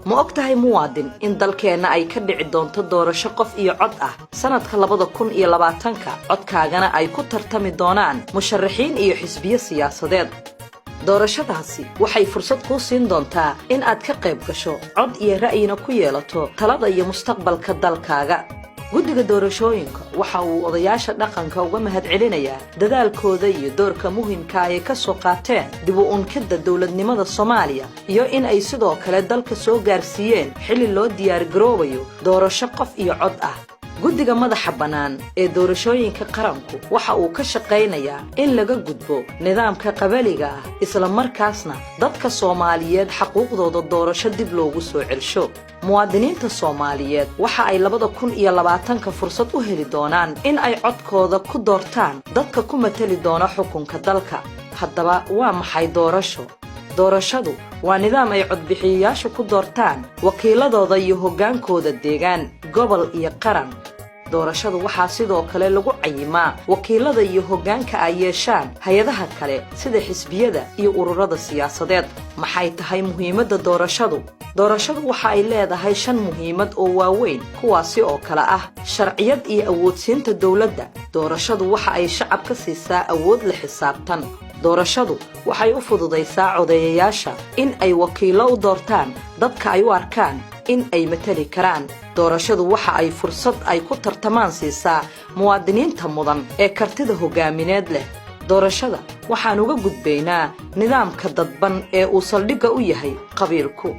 ma ogtahay muwaadin in dalkeena ay ka dhici doonto doorasho qof iyo cod ah sanadka 2020 codkaagana ay ku tartami doonaan musharaxiin iyo xisbiyo siyaasadeed doorashadaasi waxay fursad kuu siin doontaa in aad ka qayb gasho cod iyo ra'yina ku yeelato talada iyo mustaqbalka dalkaaga guddiga doorashooyinka waxa uu odayaasha dhaqanka uga mahadcelinayaa dadaalkooda iyo doorka muhiimka ah ee ka soo qaateen dib u unkida dawladnimada Soomaaliya iyo in ay sidoo kale dalka soo gaarsiiyeen xilli loo diyaar garoobayo doorasho qof iyo cod ah guddiga madaxa bannaan ee doorashooyinka qaranku waxa uu ka shaqaynayaa in laga gudbo nidaamka qabaliga ah isla markaasna dadka Soomaaliyeed xuquuqdooda doorasho dib loogu soo celsho muwaadiniinta Soomaaliyeed waxa ay 2020 fursad u heli doonaan in ay codkooda ku doortaan dadka ku matali doona xukunka dalka haddaba waa maxay doorashadu waa nidaam ay codbixiyayaashu ku doortaan wakiiladooda iyo hogaankooda deegaan gobol iyo qaran doorashadu waxaa sidoo kale lagu cayimaa wakiilada iyo hogaanka ay yeeshaan hay'adaha kale sida xisbiyada iyo ururada siyaasadeed maxay tahay muhiimadda doorashadu waxa ay leedahay 5 muhiimad oo waaweyn kuwaasi oo kala ah sharciyad iyo awoodsiinta dawladda doorashadu waxa ay shacabka siisaa awood la xisaabtan doorashadu waxay u fududaysaa codeeyayaasha in ay wakiilo u doortaan dadka ay u arkaan in ay matali karaan doorashadu waxa ay fursad ay ku tartamaan siisaa muwaadiniinta mudan ee kartida hogaamineed leh doorashada waxaan uga gudbaynaa nidaamka dadban ee uu saldhigga u yahay qabiilku